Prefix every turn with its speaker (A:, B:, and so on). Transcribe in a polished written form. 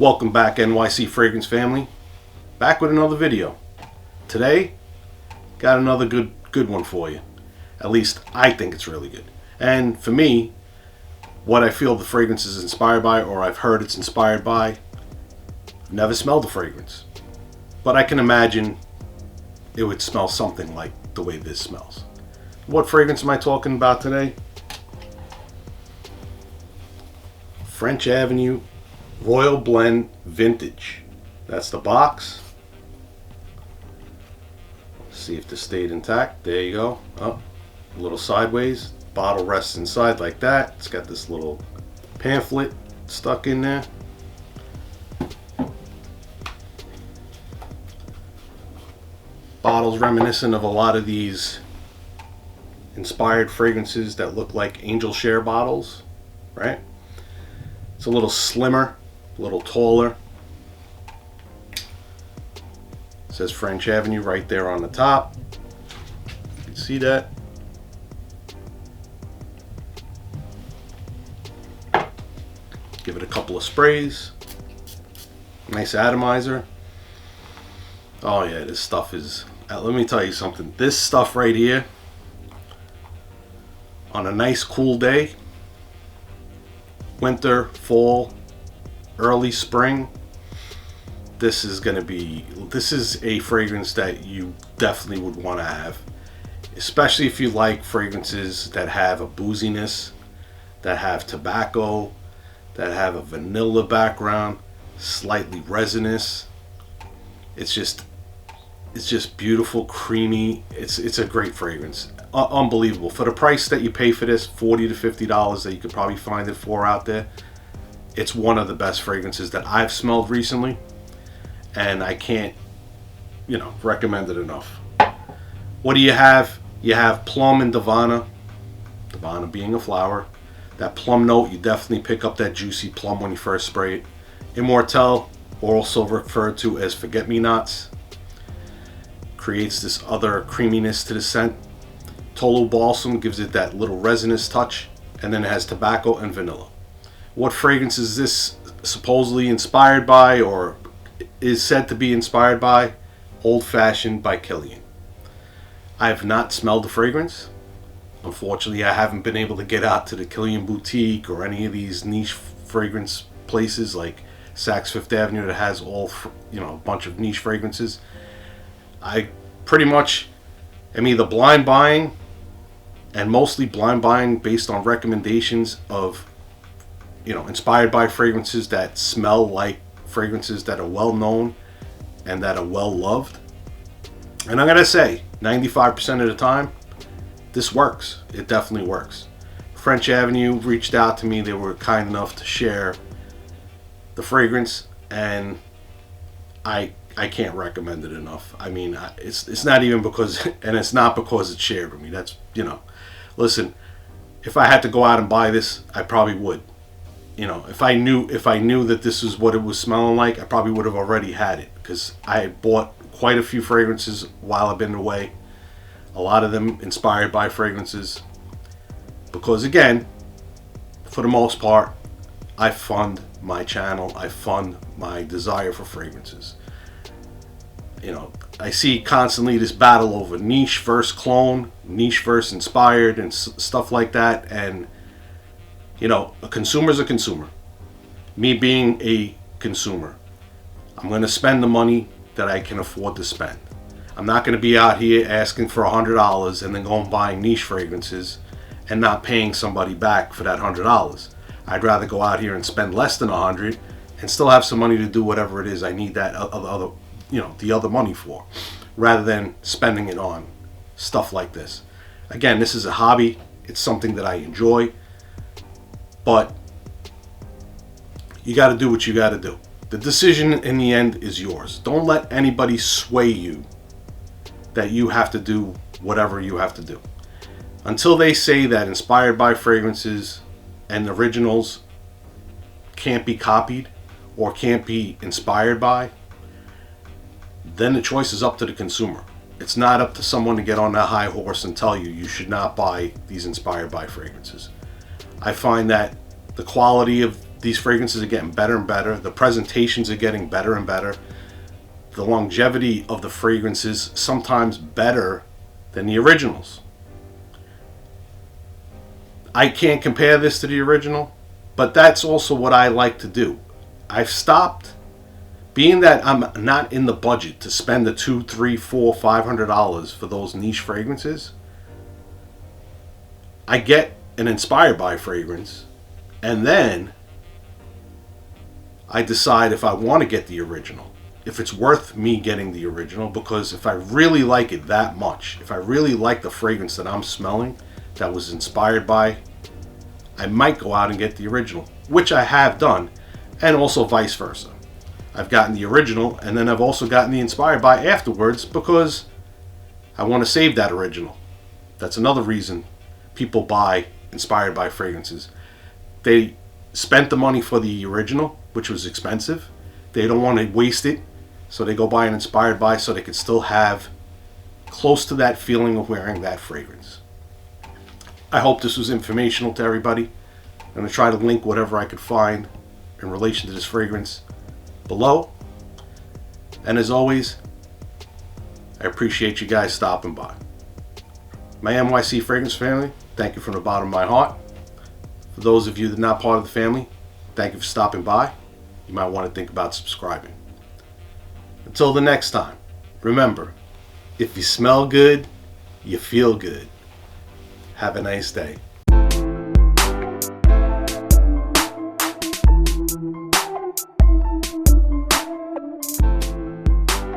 A: Welcome back, NYC Fragrance family. Back with another video. Today, got another good one for you. At least I think it's really good. And for me, what I feel the fragrance is inspired by, or I've heard it's inspired by, never smelled the fragrance. But I can imagine it would smell something like the way this smells. What fragrance am I talking about today? French Avenue Royal Blend Vintage. That's the box. See if this stayed intact. There you go. Up, a little sideways. Bottle rests inside like that. It's got this little pamphlet stuck in there. Bottle's reminiscent of a lot of these inspired fragrances that look like Angel Share bottles, right? It's a little slimmer, a little taller. It says French Avenue right there on the top. You can see that. Give it a couple of sprays. Nice atomizer. Oh yeah, this stuff is, let me tell you something. This stuff right here, on a nice cool day, winter, fall, early spring, this is a fragrance that you definitely would want to have, especially if you like fragrances that have a booziness, that have tobacco, that have a vanilla background, slightly resinous. It's just beautiful, creamy. It's a great fragrance. Unbelievable. For the price that you pay for this, $40 to $50 that you could probably find it for out there, it's one of the best fragrances that I've smelled recently, and I can't, recommend it enough. What do you have? You have plum and Davana. Davana being a flower. That plum note, you definitely pick up that juicy plum when you first spray it. Immortelle, also referred to as forget-me-nots, creates this other creaminess to the scent. Tolu Balsam gives it that little resinous touch, and then it has tobacco and vanilla. What fragrance is this supposedly inspired by, or is said to be inspired by? Old Fashioned by Kilian. I have not smelled the fragrance. Unfortunately, I haven't been able to get out to the Kilian boutique or any of these niche fragrance places like Saks Fifth Avenue that has a bunch of niche fragrances. I pretty much am either blind buying, and mostly blind buying based on recommendations of, inspired by fragrances that smell like fragrances that are well known and that are well loved. And I'm going to say 95% of the time, this works. It definitely works. French Avenue reached out to me. They were kind enough to share the fragrance, and I can't recommend it enough. I mean, it's not even because, and it's not because it's shared with me. That's, listen, if I had to go out and buy this, I probably would. If I knew that this is what it was smelling like, I probably would have already had it, because I bought quite a few fragrances while I've been away. A lot of them inspired by fragrances, because again, for the most part, I fund my channel. I fund my desire for fragrances. I see constantly this battle over niche versus clone, niche versus inspired, and stuff like that. And a consumer's a consumer. Me being a consumer, I'm going to spend the money that I can afford to spend. I'm not going to be out here asking for $100 and then going buying niche fragrances and not paying somebody back for that $100. I'd rather go out here and spend less than $100 and still have some money to do whatever it is I need that the other money for, rather than spending it on stuff like this. Again, this is a hobby. It's something that I enjoy, but you got to do what you got to do. The decision in the end is yours. Don't let anybody sway you that you have to do whatever you have to do. Until they say that inspired by fragrances and originals can't be copied or can't be inspired by, then the choice is up to the consumer. It's not up to someone to get on that high horse and tell you should not buy these inspired by fragrances. I find that the quality of These fragrances are getting better and better. The presentations are getting better and better. The longevity of the fragrances sometimes better than the originals. I can't compare this to the original, but that's also what I like to do. I've stopped, being that I'm not in the budget to spend the $200, $300, $400, $500 for those niche fragrances. I get an inspired by fragrance, and then I decide if I want to get the original, if it's worth me getting the original, because if I really like it that much, if I really like the fragrance that I'm smelling that was inspired by, I might go out and get the original, which I have done, and also vice versa. I've gotten the original, and then I've also gotten the inspired by afterwards because I want to save that original. That's another reason people buy inspired by fragrances. They spent the money for the original, which was expensive. They don't want to waste it, so they go buy an inspired by so they could still have close to that feeling of wearing that fragrance. I hope this was informational to everybody. I'm going to try to link whatever I could find in relation to this fragrance below. And as always, I appreciate you guys stopping by. My NYC Fragrance family, thank you from the bottom of my heart. For those of you that are not part of the family, thank you for stopping by. You might want to think about subscribing. Until the next time, remember, if you smell good, you feel good. Have a nice day.